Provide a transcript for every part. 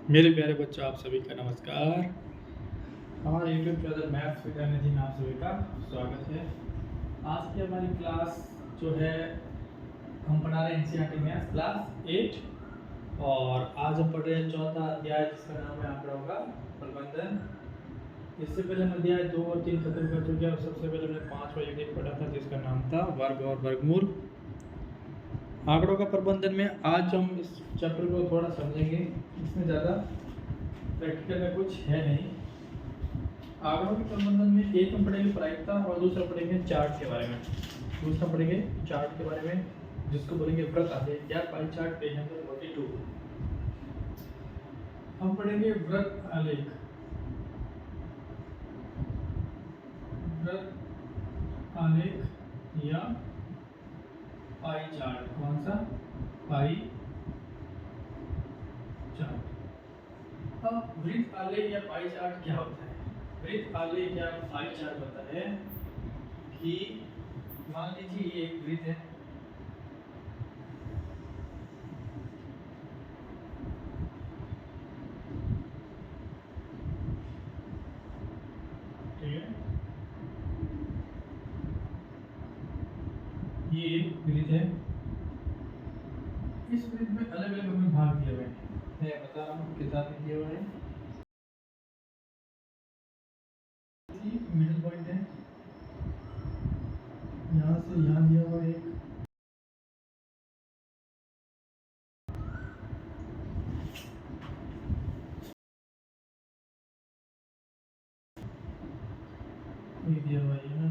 मेरे प्यारे बच्चों, आप सभी का नमस्कार। हमारे यूट्यूब चैनल मैथ्स विद्यानिधि में आप सभी का स्वागत है। आज की हमारी क्लास जो है, हम पढ़ा रहे हैं एनसीईआरटी मैथ्स क्लास 8 और आज हम पढ़ रहे हैं चौथा अध्याय जिसका नाम है आंकड़ों का प्रबंधन। इससे पहले हम अध्याय 2 और 3 खत्म कर चुके हैं और सबसे पहले हमने 5वां यूनिट पढ़ा था जिसका नाम था वर्ग और वर्गमूल। आंकड़ों का प्रबंधन में आज हम इस चैप्टर को थोड़ा समझेंगे। इसमें ज़्यादा प्रैक्टिकल में कुछ है नहीं। आंकड़ों के प्रबंधन में एक हम पढ़ेंगे प्रायिकता और दूसरा पढ़ेंगे चार्ट के बारे में। दूसरा पढ़ेंगे चार्ट के बारे में जिसको बोलेंगे वृत्त आलेख या पाई चार्ट, पेज नंबर 42। हम पढ़ेंगे वृत्त आलेख। वृत्त आलेख या पाई चार्ट। कौन सा? Pie chart. अब वृत्त आलेख या पाई चार्ट क्या होता है? वृत्त आलेख या पाई चार्ट होता है कि मान लीजिए ये एक वृत्त है, ठीक है, ये एक वृत्त है। इस वृत्त में अलग अलग हमें भाग दिए हुए हैं। मैं बता रहा हूँ किताब में दिए हुए हैं। मिडिल पॉइंट है, यहाँ से यहाँ दिया हुआ एक, ये दिया हुआ है ना,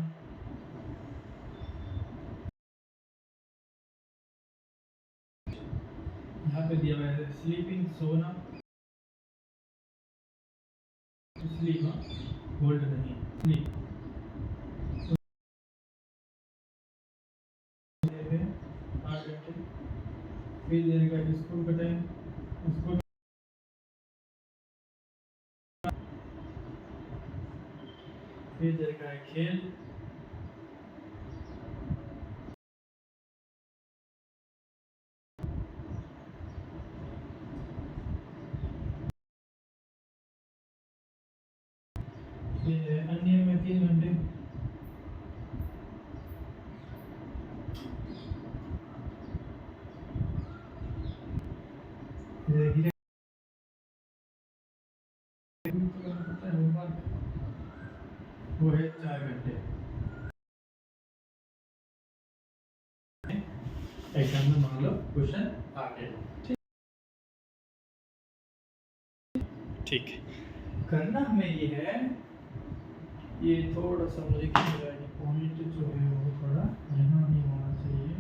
यहाँ पे दिया हुआ है स्लीपिंग, सोना, स्लीप, होल्ड नहीं, स्लीप। फिर देगा स्कूल का टाइम, स्कूल फिर देगा है खेल, फिर अन्य में 3 घंटे, फिर वो है 4 घंटे। एग्जाम में मान लो क्वेश्चन आ गया। ठीक है, करना हमें ये है, ये थोड़ा सा मुझे पॉइंट जो है वो थोड़ा यहाँ नहीं होना चाहिए,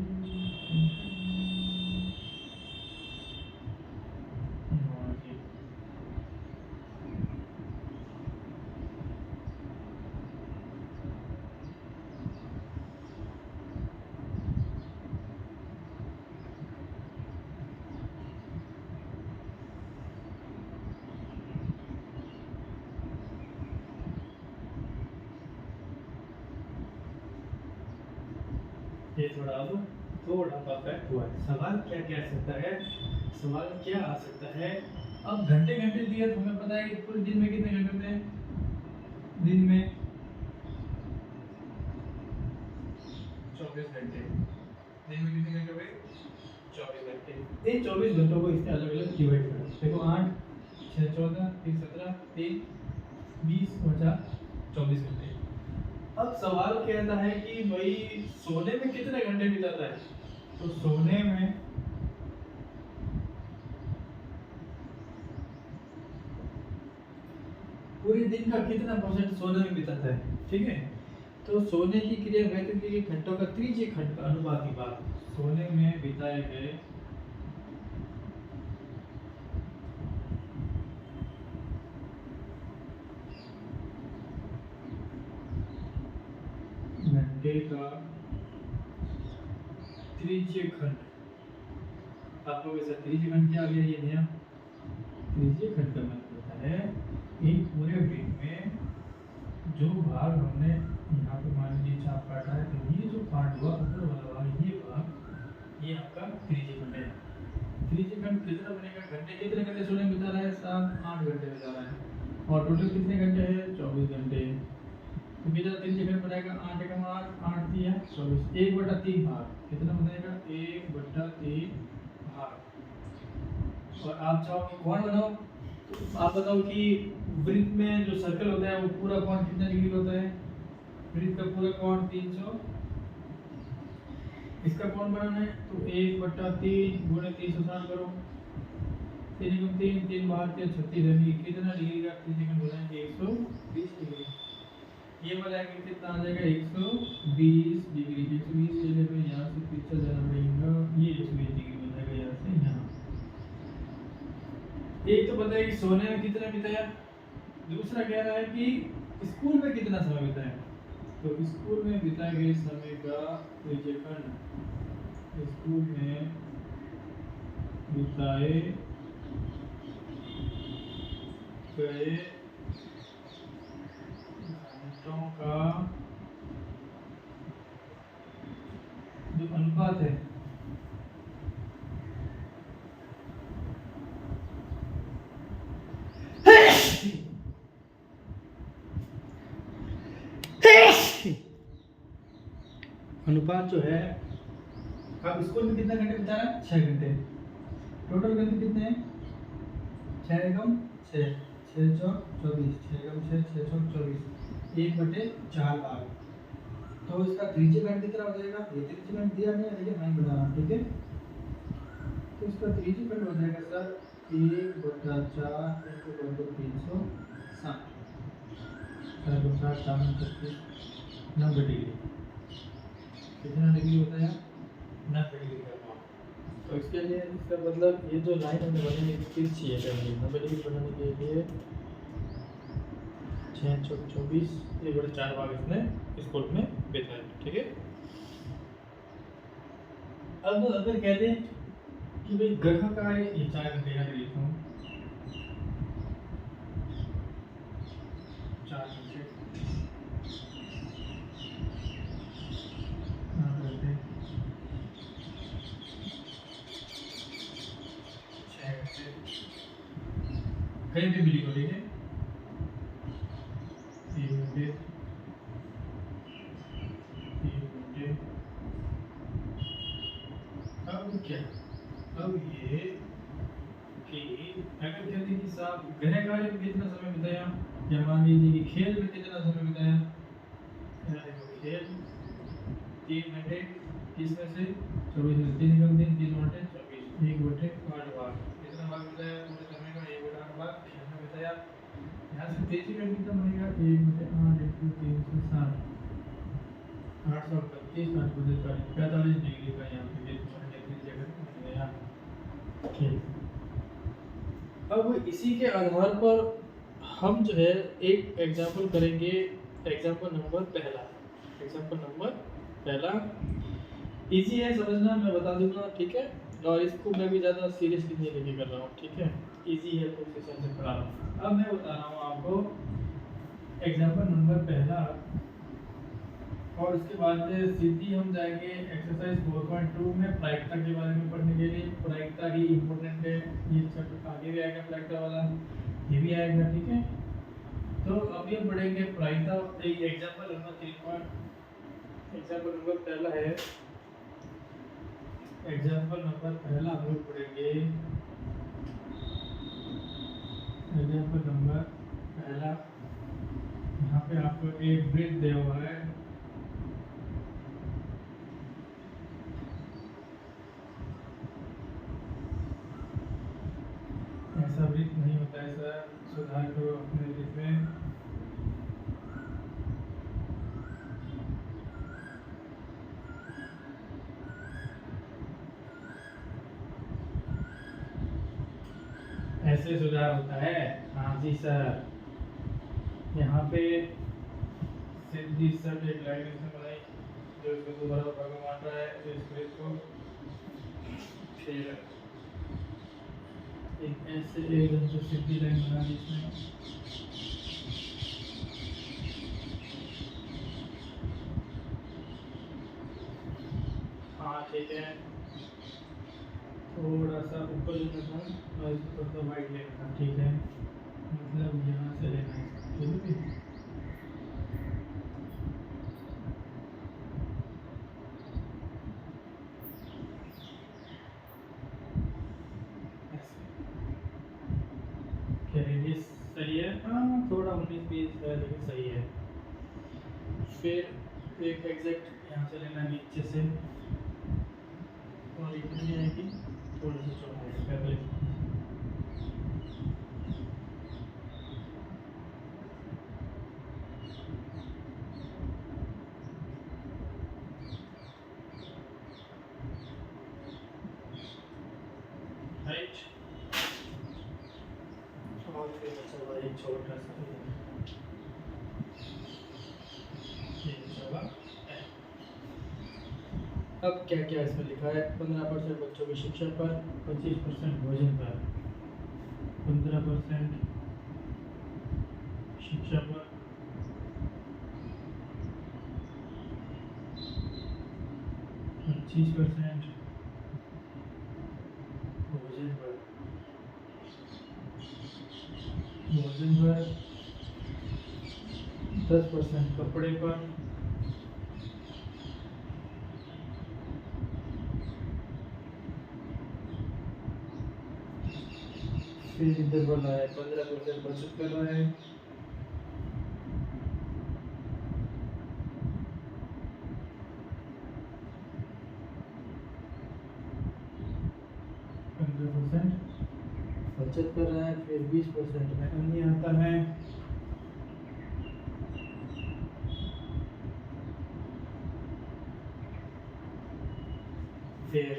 होना चाहिए। ये थोड़ा अब थोड़ा परफेक्ट हुआ है। सवाल क्या क्या आ सकता है? सवाल क्या आ सकता है? अब घंटे घंटे दिया तो हमें पता है कि पूरे दिन में कितने घंटे होते हैं? दिन में 24 घंटे। दिन में कितने घंटे हुए? 24 घंटे। इन 24 घंटों को इसने अलग अलग डिवाइड करा। देखो 8 6 14 3 17 3 20 50 24 घंटे। अब सवाल कहता है कि भाई सोने में कितने घंटे बिताता है? तो सोने में पूरे दिन का कितना परसेंट सोने में बिताता है, ठीक है। तो सोने की क्रिया व्यतीत के घंटों का त्रिज्यीय खंड का अनुपात की बात, सोने में बिताए गए घंटे का त्रिज्यीय खंड। आप लोग ऐसा त्रिज्यीय खंड क्या आ गया? ये नया त्रिज्यीय खंड का मतलब होता है एक पूरे दिन में जो भाग हमने यहाँ पे मान लीजिए चाप काटा है, तो ये जो पार्ट हुआ ऊपर वाला भाग, ये भाग ये आपका त्रिज्यखंड है। त्रिज्यखंड कितना बनेगा, घंटे कितने घंटे सोने में बिता रहा है, 7-8 घंटे बिता रहा है, और टोटल कितने घंटे है, 24 घंटे। तो कितना त्रिज्यखंड बनाएगा, 8 एकम 8, 8 3 24, 1/3 भाग कितना बनेगा, 1/3 भाग। और आप चाहो कि कोण बनाओ, तो आप बताओ कि वृत्त में जो सर्कल होता है वो पूरा कोण कितना डिग्री होता है, वृत्त का पूरा कोण 300, इसका कोण बनाना है तो 1/3 गुणे 360 करो, 3 गुणे 3, 3 बाहर के 36 यानी कितना डिग्री का त्रिज्यखंड बनाएंगे, 120 डिग्री। ये वाला एंगल कितना आ जाएगा, 120 डिग्री। 120 के लिए तो यहाँ से पीछे जाना पड़ेगा, ये 120 डिग्री बन जाएगा यहाँ से यहाँ। एक तो पता है कि सोने में कितना बिताया, दूसरा कह रहा है कि स्कूल में कितना समय बिताया। तो स्कूल में बिताए गए समय का त्रिज्यखंड, स्कूल में बिताए गए घंटों का जो अनुपात है, अनुपात जो है, अब स्कूल में कितना घंटे बिता रहा है, 6 घंटे। टोटल घंटे कितने हैं, 6 एकम 6, 6 चौक 24, 6 एकम 6, 6 चौक 24, 1/4 भाग। तो इसका त्रिज्यखंड कितना हो जाएगा, ये त्रिज्यखंड दिया नहीं है लेकिन नहीं बना रहा, ठीक है। तो इसका त्रिज्यखंड हो जाएगा सर 1/4 × 360, 4 4 36 90 डिग्री। कितना डिग्री होता है, 90 डिग्री का कोण। तो इसके लिए इसका मतलब ये जो लाइन हमने बनानी है तिरछी है, 90 डिग्री बनाने के लिए 6 चौक 24, 1/4 भाग इसने स्कूल में बिताया, ठीक है। अब अगर कह दें कि भाई ग्रह का ये 4 घंटे का लिखता हूँ, 4 घंटे कहीं भी मिली को, ठीक है, 3 घंटे 3 घंटे। अब क्या, अब ये कि अगर कहते कि साहब गृह कार्य में कितना समय बिताया, या मान लीजिए कि खेल में कितना समय बिताया, देखो खेल 3 घंटे, किसमें से 24 में 3 कम 3 3 घंटे 24, 1/8 भाग कितना भाग बिताया पूरे समय का, 1/8 भाग खेल में बिताया। यहाँ से त्रिज्यखंड कितना बनेगा, 1/8 × 360, 832 45 डिग्री का यहाँ पे त्रिज्यखंड बन गया। अब इसी के आधार पर हम जो है एक एग्जाम्पल करेंगे, एग्जाम्पल नंबर पहला इजी है समझना, मैं बता दूंगा, ठीक है। और इसको मैं भी ज़्यादा सीरियसली नहीं लेके कर रहा हूँ, ठीक है, इजी है तो उस हिसाब से पढ़ा रहा हूँ। अब मैं बता रहा हूँ आपको एग्जाम्पल नंबर पहला, और उसके बाद सीधी हम जाएंगे एक्सरसाइज 4.2 में प्रायिकता के बारे में पढ़ने के लिए। प्रायिकता ही इम्पोर्टेंट है, ये चैप्टर आगे भी आएगा, प्रायिकता वाला ये भी आएगा, ठीक है। तो अभी हम पढ़ेंगे प्रायिकता। एग्जाम्पल नंबर पहला है, एग्जाम्पल नंबर पहला हम लोग पढ़ेंगे, एग्जाम्पल नंबर पहला। यहाँ पे आपको एक वृत्त दिया हुआ है, ऐसा वृत्त नहीं होता है सर, सुधार करो अपने वृत्त में। ऐसे सुधार होता है, हाँ जी सर। यहाँ पे सीधी सब एक लाइन इसमें बनाई जो इसको दोबारा भाग में बांट रहा है, तो इस वृत्त को फिर एक ऐसे एकदम से सीधी लाइन बना दी इसमें। हाँ ठीक है, थोड़ा सा ऊपर लेना था और थोड़ा सा वाइड लेना था, ठीक है, मतलब यहाँ से लेना है, ठीक है। रेडियस सही है, हाँ थोड़ा 19-20 है लेकिन सही है। फिर एक एग्जैक्ट यहाँ से लेना नीचे से, और इतनी आएगी, थोड़ा सा चौड़ा कर ले। राइट, और फिर बचा एक छोटा सा ये बचा। अब क्या क्या इसमें लिखा है, 15% बच्चों की शिक्षा पर, 25% भोजन पर, 15% शिक्षा पर, 25% भोजन पर, 10% कपड़े पर, फिर इधर बोला है 15% बचत कर रहा है, बचत कर रहा है। फिर 20% में अन्य आता है, फिर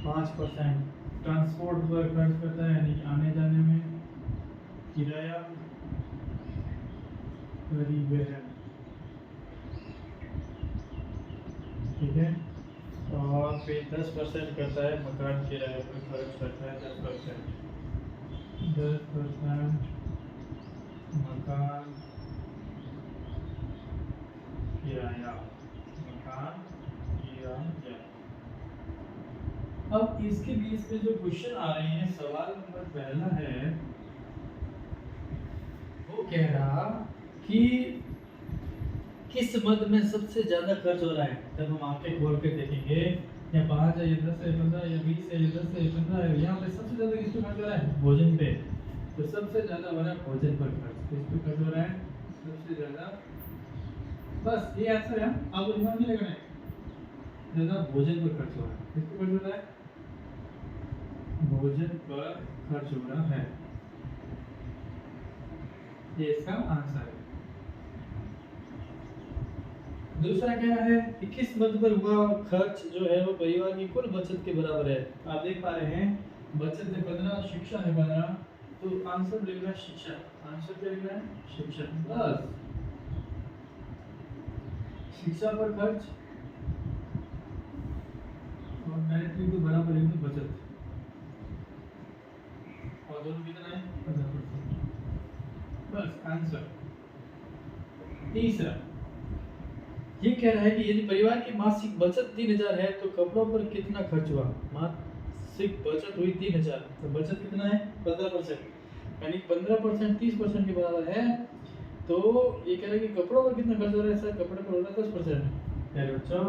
5% ट्रांसपोर्ट पर खर्च करता है, यानी आने जाने में, किराया, परिवहन, ठीक है। और फिर 10% करता है मकान किराए पर खर्च करता है, 10% मकान किराया, मकान किराया। अब इसके बीच में जो क्वेश्चन आ रहे हैं, सवाल नंबर पहला है, वो कह रहा कि किस मद में सबसे ज्यादा खर्च हो रहा है। जब हम आंखें खोल के देखेंगे, या 5 है, या 10 है, 15 या 20 है, या 10 है, 15 है, यहाँ पे सबसे ज्यादा किस पे खर्च हो रहा है? भोजन पे। तो सबसे ज्यादा हो रहा है भोजन पर खर्च। किस पे खर्च हो रहा है सबसे ज्यादा? बस ये आंसर है, आपको दिमाग नहीं लगाना है। ज्यादा भोजन पर खर्च हो रहा है। किस पे खर्च हो रहा है? भोजन पर खर्च हो रहा है, ये इसका आंसर है। दूसरा क्या है कि किस मद पर हुआ खर्च जो है वो परिवार की कुल बचत के बराबर है। आप देख पा रहे हैं, बचत है 15, शिक्षा है 15, तो आंसर लिख रहा है शिक्षा। आंसर क्या लिख रहा है? शिक्षा। बस शिक्षा पर खर्च और डायरेक्टली तो बराबर है तो बचत, और दोनों कितना है? 15%। बस आंसर। तीसरा ये कह रहा है कि यदि परिवार की मासिक बचत 3000 है तो कपड़ों पर कितना खर्च हुआ? मासिक बचत हुई 3000, तो बचत कितना है? 15%, यानी 15% 30% के बराबर है। तो ये कह रहा है कि कपड़ों पर कितना खर्च हो रहा है? सर कपड़े पर हो रहा है 10%। यानी बच्चों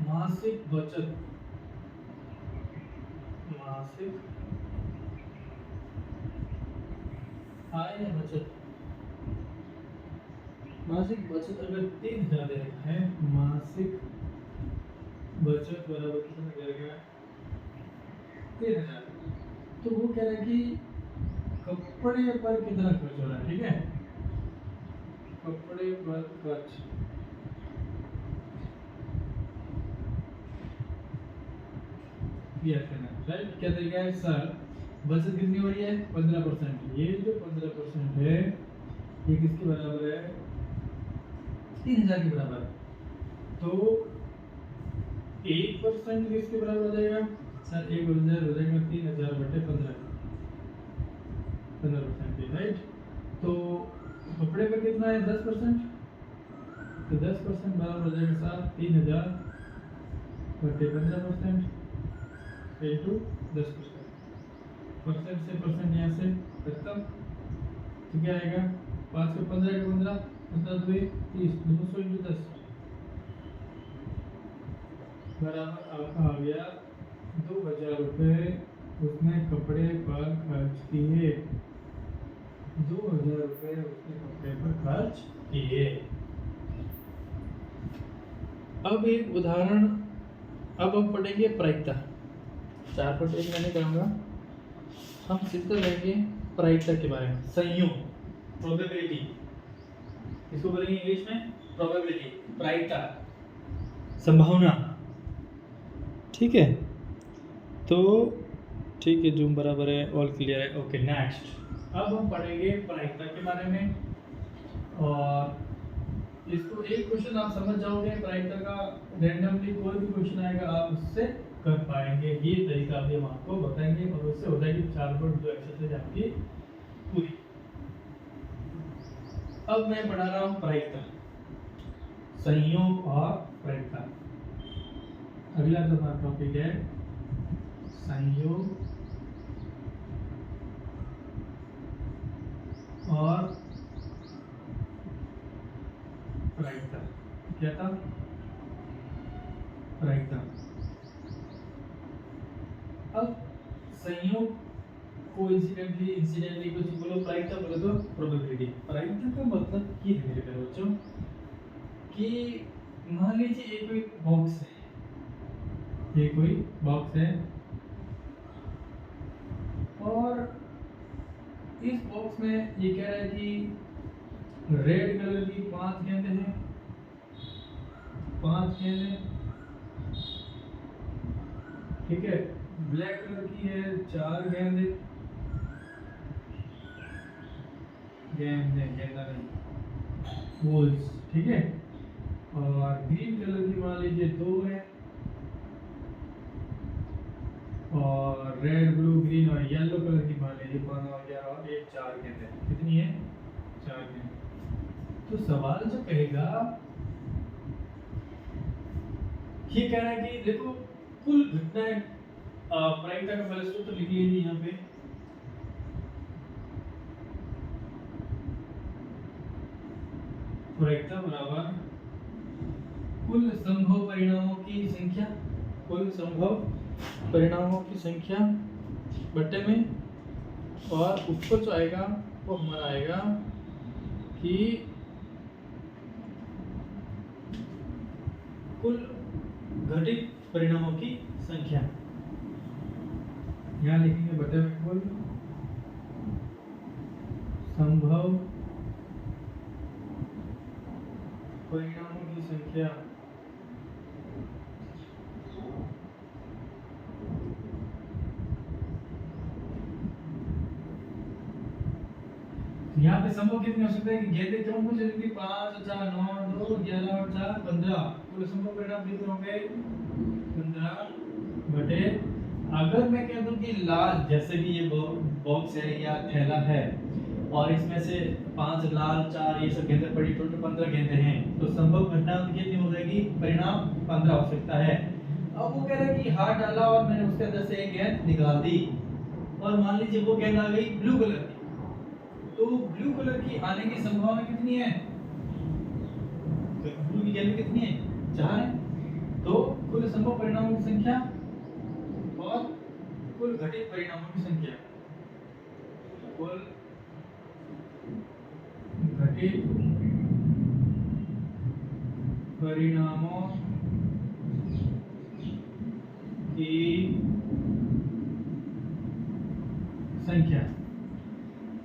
मासिक बचत, मासिक आय या बचत, मासिक बचत अगर 3000 दे रखा है, मासिक बचत बराबर कितना दे रखा है? 3000। तो वो कह रहा है कि कपड़े पर कितना खर्च हो रहा है, ठीक है, कपड़े पर खर्च। राइट, क्या तरीका है सर? बचत कितनी हो रही है? 15%। ये जो 15% है ये किसके बराबर है? 3000 के बराबर। तो 1% किसके बराबर हो जाएगा? सर 1% हो जाएगा 3000 बटे 15, 15%, राइट। तो कपड़े पर कितना है? 10%, तो 10% बराबर हो जाएगा सर 3000 बटे 15% इंटू 10%। परसेंट से परसेंट यहाँ से खत्म, तो क्या आएगा 5 के 15 के 15 15 2 30 200 इंटू 10 बराबर आ गया 2000 रुपये उसने कपड़े पर खर्च किए। 2000 रुपये उसने कपड़े पर खर्च किए। अब एक उदाहरण, अब हम पढ़ेंगे प्रायिकता। 4.1 मैंने कहूँगा, हम सीखते रहेंगे प्रायिकता के बारे में। संयोग, प्रोबेबिलिटी, इसको बोलेंगे इंग्लिश में प्रोबेबिलिटी, प्रायिकता, संभावना। ठीक है, तो ठीक है, जूम बराबर है, ऑल क्लियर है, ओके नेक्स्ट। अब हम पढ़ेंगे प्रायिकता के बारे में, और इसको एक क्वेश्चन आप समझ जाओगे प्रायिकता का, रैंडमली कोई भी क्वेश्चन आएगा आप उससे कर पाएंगे। ये तरीका भी हम आपको बताएंगे और उससे हो जाएगी 4.2 एक्सरसाइज आपकी पूरी। अब मैं पढ़ा रहा हूँ प्रायिकता, संयोग और प्रायिकता। अगला जो हमारा टॉपिक है संयोग और प्रायिकता। क्या था? प्रायिकता। अब संयोग कोइंसिडेंटली, इंसिडेंटली कुछ बोलो, प्रायिकता बोलो तो प्रोबेबिलिटी। प्रायिकता का मतलब ये है मेरे प्यारे बच्चों कि मान लीजिए ये कोई बॉक्स है, ये कोई बॉक्स है और इस बॉक्स में ये कह रहा है कि रेड कलर की 5 गेंदें हैं, 5 गेंदें, ठीक है। ब्लैक कलर की है 4 गेंदें, गेंदा नहीं, बॉल्स, ठीक है। और ग्रीन कलर की मान लीजिए 2 है, और रेड ब्लू ग्रीन और येलो कलर की मान लीजिए 5 और 11 और 1 4 गेंदें। कितनी है? 4 गेंदें। तो सवाल जो कहेगा, ये कह रहा है कि देखो कुल घटनाएं, प्रायिकता का पहले सूत्र लिख लीजिए यहाँ पे। प्रायिकता बराबर कुल संभव परिणामों की संख्या, कुल संभव परिणामों की संख्या बटे में, और ऊपर जो आएगा वो हमारा आएगा कि कुल घटित परिणामों की संख्या। यहाँ लिखेंगे बटे में कुल संभव परिणामों की संख्या। यहाँ पे संभव कितने हो सकते हैं कि गेंदें क्यों पूछ रही थी? 5 4 9 2 11 और 4 15। कुल संभव परिणाम कितने होंगे? 15 बटे, अगर मैं कह दूं कि लाल, जैसे कि ये बॉक्स है या थैला है और इसमें से 5 लाल 4 ये सब गेंदें पड़ी, टोटल 15 गेंदें हैं, तो संभव घटना कितनी हो जाएगी? परिणाम 15 हो सकता है। अब वो कह रहा है कि हाथ डाला और मैंने उसके अंदर से एक गेंद निकाल दी, और मान लीजिए वो गेंद आ गई ब्लू कलर की, तो ब्लू कलर की आने की संभावना कितनी है? ब्लू की गेंद कितनी है? 4 है। तो कुल संभव परिणामों की संख्या और कुल घटित परिणामों की संख्या, कुल घटित परिणामों की संख्या।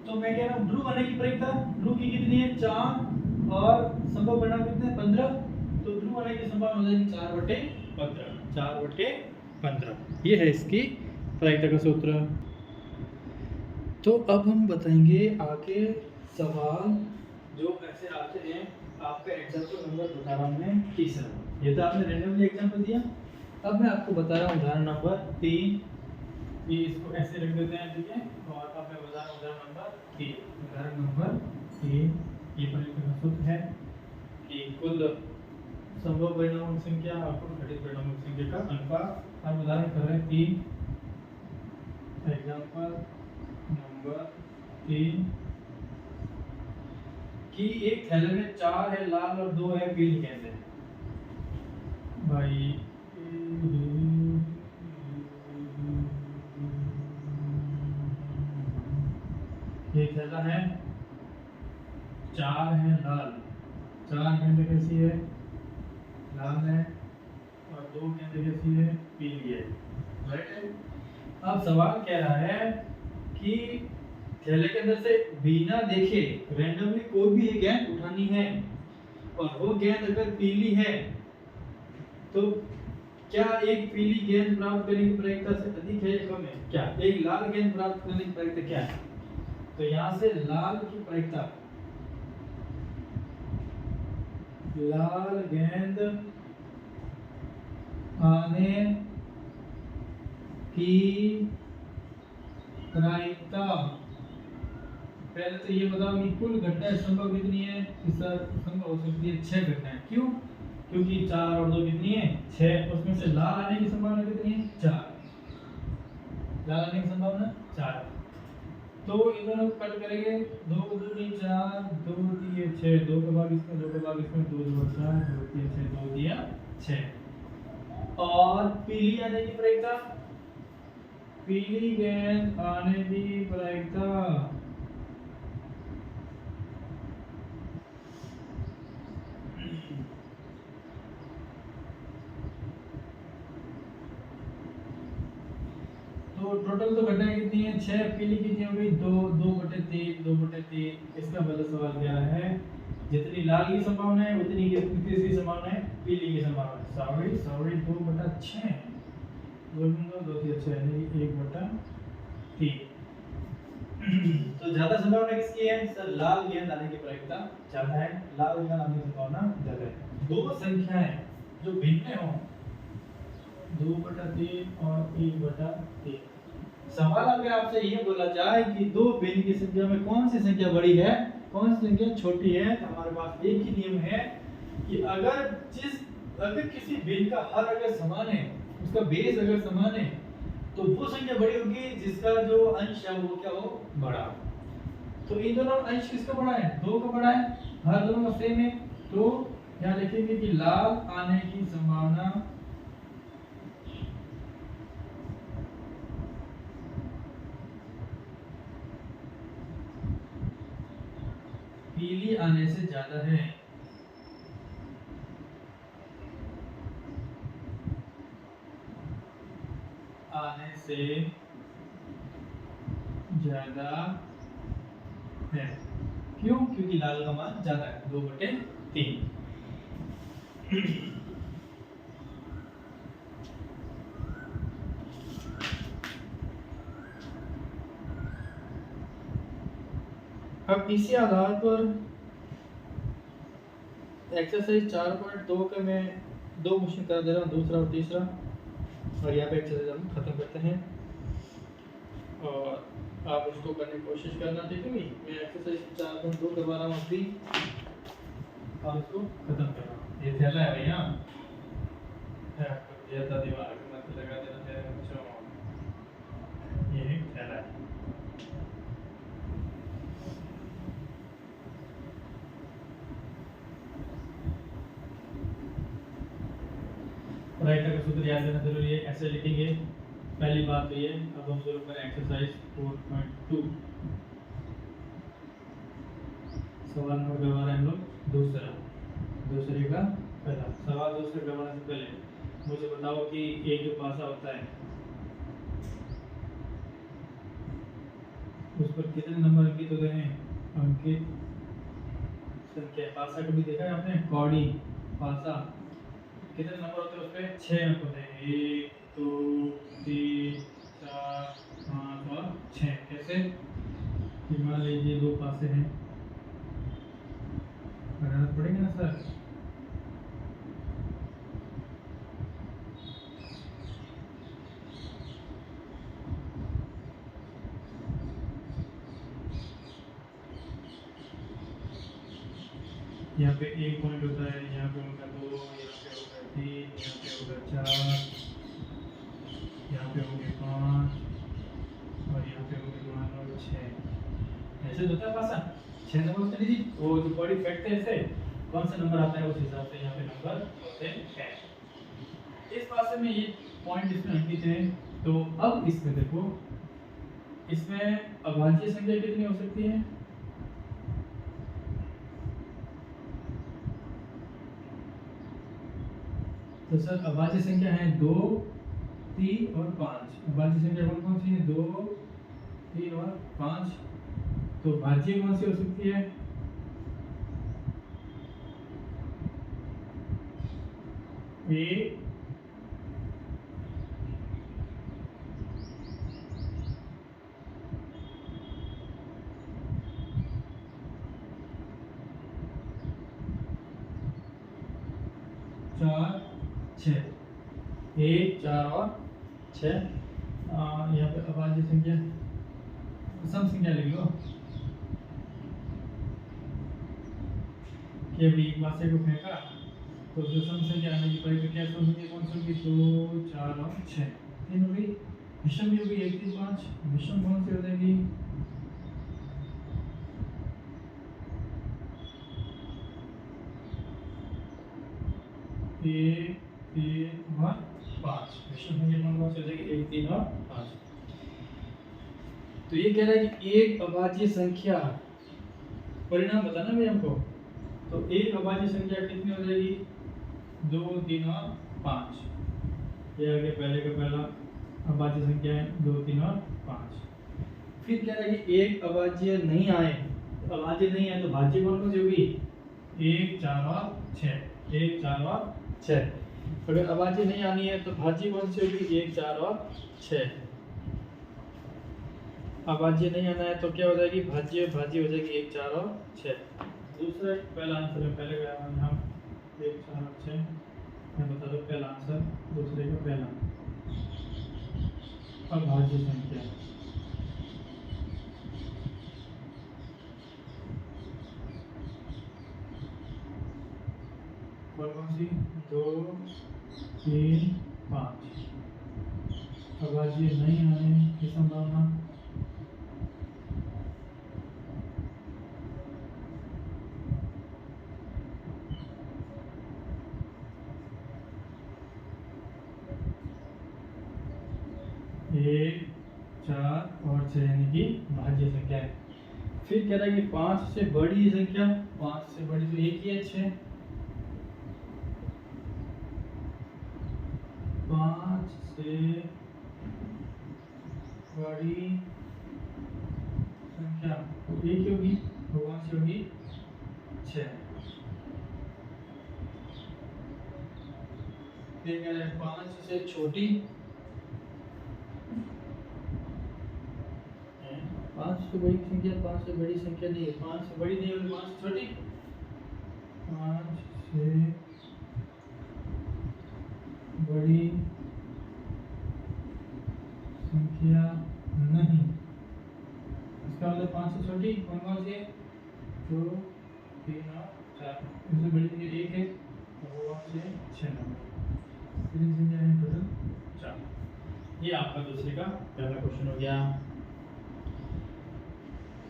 तो मैं कह रहा हूँ ब्लू आने की प्रायिकता, ब्लू की कितनी है? 4, और संभव परिणाम कितने हैं? 15। तो ब्लू आने की संभावना हो जाएगी 4/15, 4/15। ये है इसकी प्रायिकता का सूत्र। तो अब हम बताएंगे आगे सवाल जो ऐसे आते हैं। आपका एग्जाम्पल नंबर बता रहा हूँ मैं 3, ये तो आपने रैंडमली एग्जाम्पल दिया। अब मैं आपको बता रहा हूँ उदाहरण नंबर 3, ये इसको ऐसे रख देते हैं, ठीक है। और अब मैं बता रहा हूँ उदाहरण नंबर 3। उदाहरण नंबर 3, ये प्रायिकता का सूत्र है कि कुल संभव परिणामों की संख्या और कुल घटित परिणामों की संख्या का अल्फा। अब उदाहरण कर रहे हैं 3, एग्जांपल नंबर 3 कि एक थैले में 4 है लाल और 2 है पीली गेंद है। भाई ये थैला है, 4 है लाल, 4 गेंद कैसी है, लाल है, और 2 गेंद कैसी है, पीली है, राइट है। अब सवाल कह रहा है कि थैले के अंदर से बिना देखे रैंडमली कोई भी एक गेंद उठानी है, और वो गेंद अगर पीली है तो क्या एक पीली गेंद प्राप्त करने की प्रायिकता से अधिक है या कम है? क्या एक लाल गेंद प्राप्त करने की प्रायिकता क्या है? तो यहाँ से लाल की प्रायिकता, लाल गेंद आने की प्रायिकता, पहले तो ये बताओ कि कुल घटनाएं संभव कितनी है? कि सर संभव हो सकती है 6 घटनाएं। क्यों? क्योंकि 4 और 2 कितनी है, 6। उसमें से लाल आने की संभावना कितनी है, 4। लाल आने की संभावना 4। तो इन दोनों को कट करेंगे, 2 को 2 नहीं 4, 2 दिए 6, 2 का भाग इसमें, 2 का भाग इसमें, 2 2 4, 2 3 6, 2 दिया 6। और पीली आने की प्रायिकता, पीली गेंद आने की प्रायिकता तो टोटल तो घटनाएं कितनी है, 6, पीली कितनी हो गई, 2, 2/3, 2/3। इसका गलत सवाल क्या है, जितनी लाल की संभावना है उतनी किसकी संभावना है, पीली की संभावना है। सॉरी 2/6, 2 2 3 6 यानी 1/3। तो ज्यादा संभावना किसकी है सर, लाल गेंद आने की प्रायिकता ज्यादा है, लाल गेंद आने की संभावना ज्यादा है। दो संख्याएं जो भिन्न हो, 2/3 और 1/3। सवाल अगर आपसे ये बोला जाए कि दो भिन्न की संख्या में कौन सी संख्या बड़ी है, कौन सी संख्या छोटी है, तो हमारे पास एक ही नियम है कि अगर किसी भिन्न का हर अगर समान है, उसका बेस अगर समान है, तो वो संख्या बड़ी होगी जिसका जो अंश है वो क्या हो, बड़ा। तो इन दोनों अंश किसका बड़ा है, 2 का बड़ा है, हर दोनों का सेम है। तो यहाँ लिखेंगे कि लाल आने की संभावना पीली आने से ज्यादा है। आने से ज्यादा है। क्यों? क्योंकि लाल का मान ज्यादा है, 2/3। अब इसी आधार पर एक्सरसाइज 4.2 का मैं 2 क्वेश्चन कर दे रहा हूँ, दूसरा और तीसरा, और यहाँ पे एक्सरसाइज हम खत्म करते हैं और आप उसको करने की कोशिश करना। ठीक है, मैं एक्सरसाइज 4.2 करवा रहा हूँ अभी और उसको खत्म कर रहा हूँ। ये थैला है भैया, दिमाग मत लगा देना, ये थैला है। राइटर का सूत्र याद करना जरूरी है, ऐसे लिखेंगे। पहली बात तो ये, अब हम शुरू करें एक्सरसाइज 4.2। सवाल नंबर करवा रहे हैं हम लोग दूसरे का पहला सवाल। दूसरे करवाने से पहले मुझे बताओ कि एक जो पासा होता है उस पर कितने नंबर अंकित होते हैं? अंकित संख्या। पासा कभी देखा है आपने, कौड़ी पासा, कितने नंबर होते हैं उस पे? 6 अंक होते हैं, 1 2 3 4 5 और 6। कैसे? कि मान लीजिए 2 पासे हैं, घटाना पड़ेगा ना सर। यहाँ पे 1 पॉइंट होता है, यहाँ पे होगा 2, यहाँ पे होगा 3, यहाँ पे होगा 4, पे हो गए 5 और यहाँ पे हो गए मान लो 6। ऐसे होता है पासा 6 नंबर होते हैं जी। वो जो बॉडी फैक्ट है ऐसे कौन सा नंबर आता है उस हिसाब से यहाँ पे नंबर होते हैं। इस पासे में ये पॉइंट इसमें अंकित है। तो अब इसमें देखो, इसमें अभाज्य संख्या कितनी हो सकती है? तो सर अभाज्य संख्या है 2, 3 और 5। अभाज्य संख्या कौन कौन सी है? 2, 3 और 5। तो भाज्य कौन सी हो सकती है? एक, चार, 6। 1, 4 और 6। यहाँ पे अभाज्य संख्या सम संख्या लिख लो कि अभी एक पासे को फेंका तो जो सम संख्या आने की पड़ेगी क्या सम संख्या कौन सी होगी? 2, 4 और 6। 3 हो गई। विषम भी होगी 1, 3, 5। विषम कौन सी हो जाएगी? 1, 3 और 5। विषम संख्या कौन सी हो जाएगी? 1, 3 और 5। तो ये कह रहा है कि एक अभाज्य संख्या, परिणाम बताना भाई हमको। तो एक अभाज्य संख्या कितनी हो जाएगी? 2, 3 और 5। ये आगे पहले का पहला अभाज्य संख्या है 2, 3 और 5। फिर कह रहा है कि एक अभाज्य नहीं आए, अभाज्य नहीं आए तो भाज्य कौन कौन सी होगी? 1, 4 और 6। 1, 4 और 6। अगर अभाज्य नहीं आनी है तो भाज्य कौन सी होगी? 1, 4 और 6। अभाज्य नहीं आना है तो क्या हो जाएगी? भाज्य हो जाएगी 1, 4 और 6। दूसरा पहला आंसर है, पहले का यहाँ 1, 4 और 6 मैं बता दो पहला आंसर। दूसरे का पहला अभाज्य संख्या कौन सी? 2, 3, 5। अभाज्य नहीं आने की संभावना एक, 4 और 6 यानी कि भाज्य संख्या है। फिर कह रहा है कि 5 से बड़ी संख्या, 5 से बड़ी तो एक ही है 6। 5 से बड़ी संख्या तो एक ही होगी, तो कौन सी होगी? 6। फिर कह रहे हैं 5 से छोटी, 5 से बड़ी संख्या, 5 से बड़ी संख्या नहीं है, 5 से बड़ी नहीं होगी, 5 से छोटी। 5 से बड़ी संख्या नहीं, इसका मतलब 5 से छोटी कौन कौन सी है? 2, 3 और 4। इससे बड़ी संख्या 1 है और वो कौन सी है? 6 नंबर। कितनी संख्या है टोटल? 4। ये आपका दूसरे का पहला क्वेश्चन हो गया।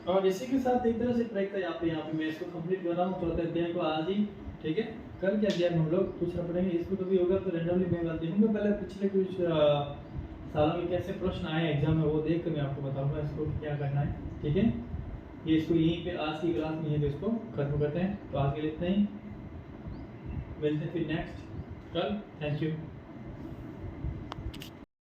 और इसी के साथ एक तरह से प्रैक्टिस यहाँ पे मैं इसको कंप्लीट कर रहा हूँ चौथे अध्याय को आज ही। ठीक है, कल के अध्याय में हम लोग पूछना पड़ेंगे, इसको तो भी होगा तो रैंडमली मैं देखूंगा पहले पिछले कुछ सालों में कैसे प्रश्न आए एग्जाम में, वो देख कर मैं आपको बताऊंगा इसको क्या करना है। ठीक है, ये इसको यहीं पे आज की क्लास में तो इसको खत्म करते हैं। तो आज के लिए इतना ही, मिलते हैं फिर नेक्स्ट कल। Thank you.